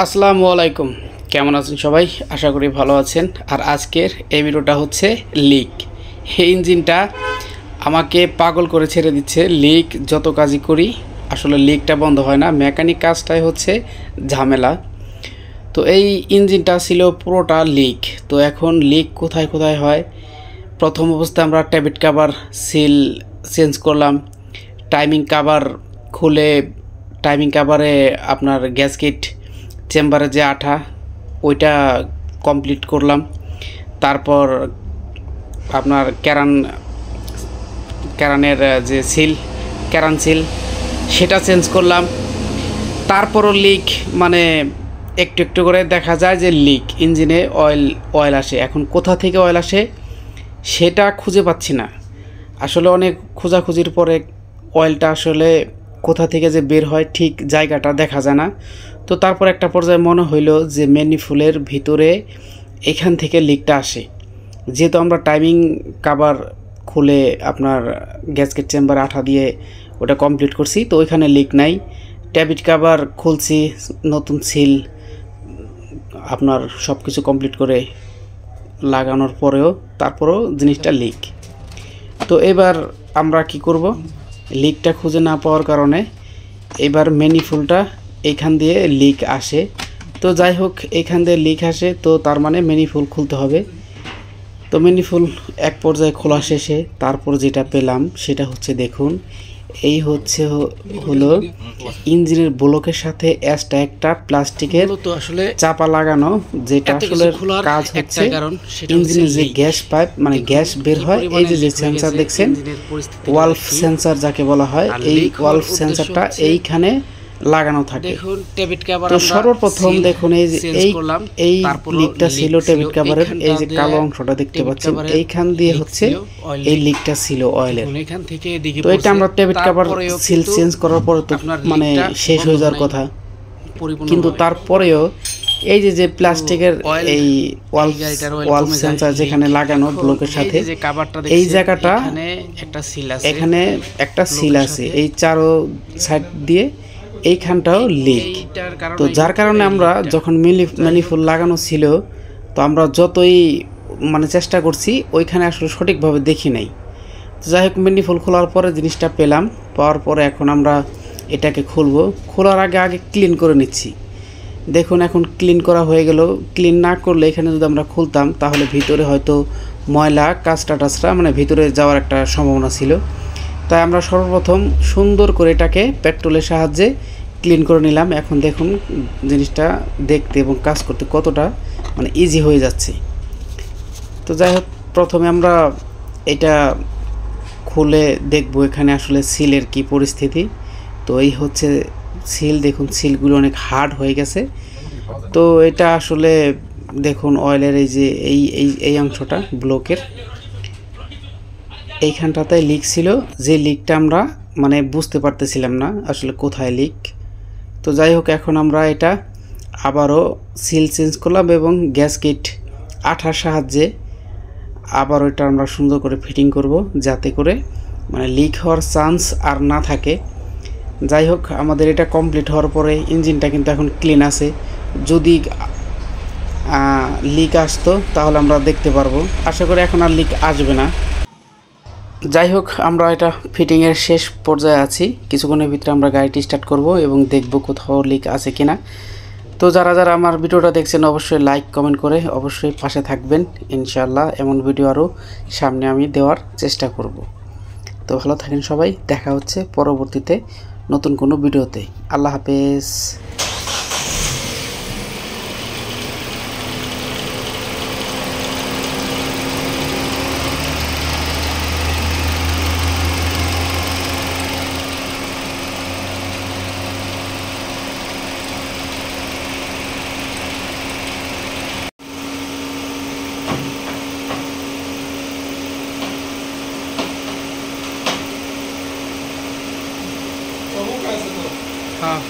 আসসালামু আলাইকুম। কেমন আছেন সবাই? আশা করি ভালো আছেন। আর আজকের এই ভিডিওটা হচ্ছে লিক। এই ইঞ্জিনটা আমাকে পাগল করে ছেড়ে দিচ্ছে। লিক যত কাজই করি আসলে লিকটা বন্ধ হয় না। মেকানিক কাজটাই হচ্ছে ঝামেলা। তো এই ইঞ্জিনটা ছিল পুরোটা লিক। তো এখন লিক কোথায় কোথায় হয়? প্রথম অবস্থায় আমরা ট্যাবিট কাভার সিল চেঞ্জ করলাম। টাইমিং কাভার খুলে টাইমিং কাভারে আপনার গ্যাসকেট চেম্বারে যে আঠা ওইটা কমপ্লিট করলাম। তারপর আপনার ক্যারানের যে ক্যারান সিল সেটা চেঞ্জ করলাম। তারপরও লিক, মানে একটু একটু করে দেখা যায় যে লিক ইঞ্জিনে অয়েল আসে। এখন কোথা থেকে অয়েল আসে সেটা খুঁজে পাচ্ছি না। আসলে অনেক খোঁজাখুঁজির পরে অয়েলটা আসলে কোথা থেকে যে বের হয় ঠিক জায়গাটা দেখা যায় না। তো তারপর একটা পর্যায়ে মনে হইলো যে ম্যানিফোল্ডের ভিতরে এখান থেকে লিকটা আসে। যেহেতু আমরা টাইমিং কাভার খুলে আপনার গ্যাসকেট চেম্বার আঠা দিয়ে ওটা কমপ্লিট করছি, তো ওইখানে লিক নাই। ট্যাবিট কাভার খুলছি, নতুন সিল আপনার সব কিছু কমপ্লিট করে লাগানোর পরেও তারপরেও জিনিসটা লিক। তো এবার আমরা কি করব? লিকটা খুঁজে না পাওয়ার কারণে এবার ম্যানিফোল্ডটা এইখান দিয়ে লিক আসে। তো যাই হোক, এইখান দিয়ে লিক আসে, তো তার মানে ম্যানিফোল্ড খুলতে হবে। তো ম্যানিফোল্ড এক পর্যায়ে খোলা শেষে তারপর যেটা পেলাম সেটা হচ্ছে, দেখুন, এই হচ্ছে হলো ইঞ্জিনের ব্লকের সাথে এক্সট্রা একটা প্লাস্টিকের আসলে চাপা লাগানো, যেটা আসলে কাজ হচ্ছে ইঞ্জিনের যে গ্যাস পাইপ, মানে গ্যাস বের হয়, এই যে সেন্সর দেখছেন, ওয়ালভ সেন্সর যাকে বলা হয়, এই ওয়ালভ সেন্সরটা এইখানে লাগানো থাকে। তো সর্বপ্রথম দেখুন এই যে এই লিকটা ছিল ট্যাবিট কাভারের, এই যে কালো অংশটা দেখতে পাচ্ছেন, এইখান দিয়ে হচ্ছে এই লিকটা ছিল অয়েলের। তো এটা আমরা ট্যাবিট কাভার সিল চেঞ্জ করার পরে তো মানে শেষ হয়ে যাওয়ার কথা, কিন্তু তারপরেও এই যে প্লাস্টিকের এই ওয়ালভ সেন্সর যেখানে লাগানো ব্লকের সাথে, এই জায়গাটা এখানে একটা সিল আছে, এই চারো সাইড দিয়ে এইখানটাও লিক। তো যার কারণে আমরা যখন ম্যানিফোল্ড লাগানো ছিল, তো আমরা যতই মানে চেষ্টা করছি ওইখানে আসলে সঠিকভাবে দেখি নাই। তো যাই হোক, ম্যানিফোল্ড খোলার পরে জিনিসটা পেলাম, পাওয়ার পরে এখন আমরা এটাকে খুলবো। খোলার আগে ক্লিন করে নিচ্ছি। দেখুন এখন ক্লিন করা হয়ে গেল। ক্লিন না করলে এখানে যদি আমরা খুলতাম তাহলে ভিতরে হয়তো ময়লা টাচরা মানে ভিতরে যাওয়ার একটা সম্ভাবনা ছিল। তাই আমরা সর্বপ্রথম সুন্দর করে এটাকে পেট্রোলের সাহায্যে ক্লিন করে নিলাম। এখন দেখুন জিনিসটা দেখতে এবং কাজ করতে কতটা মানে ইজি হয়ে যাচ্ছে। তো যাই হোক, প্রথমে আমরা এটা খুলে দেখব এখানে আসলে সিলের কি পরিস্থিতি। তো এই হচ্ছে সিল, দেখুন সিলগুলো অনেক হার্ড হয়ে গেছে। তো এটা আসলে দেখুন অয়েলের এই যে এই অংশটা ব্লকের এইখানটাতে লিক ছিল, যে লিকটা আমরা মানে বুঝতে পারতেছিলাম না আসলে কোথায় লিক। তো যাই হোক, এখন আমরা এটা আবারও সিল চেঞ্জ করলাম এবং গ্যাসকেট আঠার সাহায্যে আবারও এটা আমরা সুন্দর করে ফিটিং করব, যাতে করে মানে লিক হওয়ার চান্স আর না থাকে। যাই হোক, আমাদের এটা কমপ্লিট হওয়ার পরে ইঞ্জিনটা কিন্তু এখন ক্লিন আছে। যদি লিক আসতো তাহলে আমরা দেখতে পারবো। আশা করি এখন আর লিক আসবে না। যাই হোক, আমরা এটা ফিটিংয়ের শেষ পর্যায়ে আছি। কিছুক্ষণের ভিতরে আমরা গাড়িটি স্টার্ট করব এবং দেখব কোথাও লিক আছে কিনা। তো যারা যারা আমার ভিডিওটা দেখছেন অবশ্যই লাইক কমেন্ট করে অবশ্যই পাশে থাকবেন। ইনশাআল্লাহ এমন ভিডিও আরও সামনে আমি দেওয়ার চেষ্টা করব। তো ভালো থাকেন সবাই, দেখা হচ্ছে পরবর্তীতে নতুন কোনো ভিডিওতে। আল্লাহ হাফেজ। हाँ,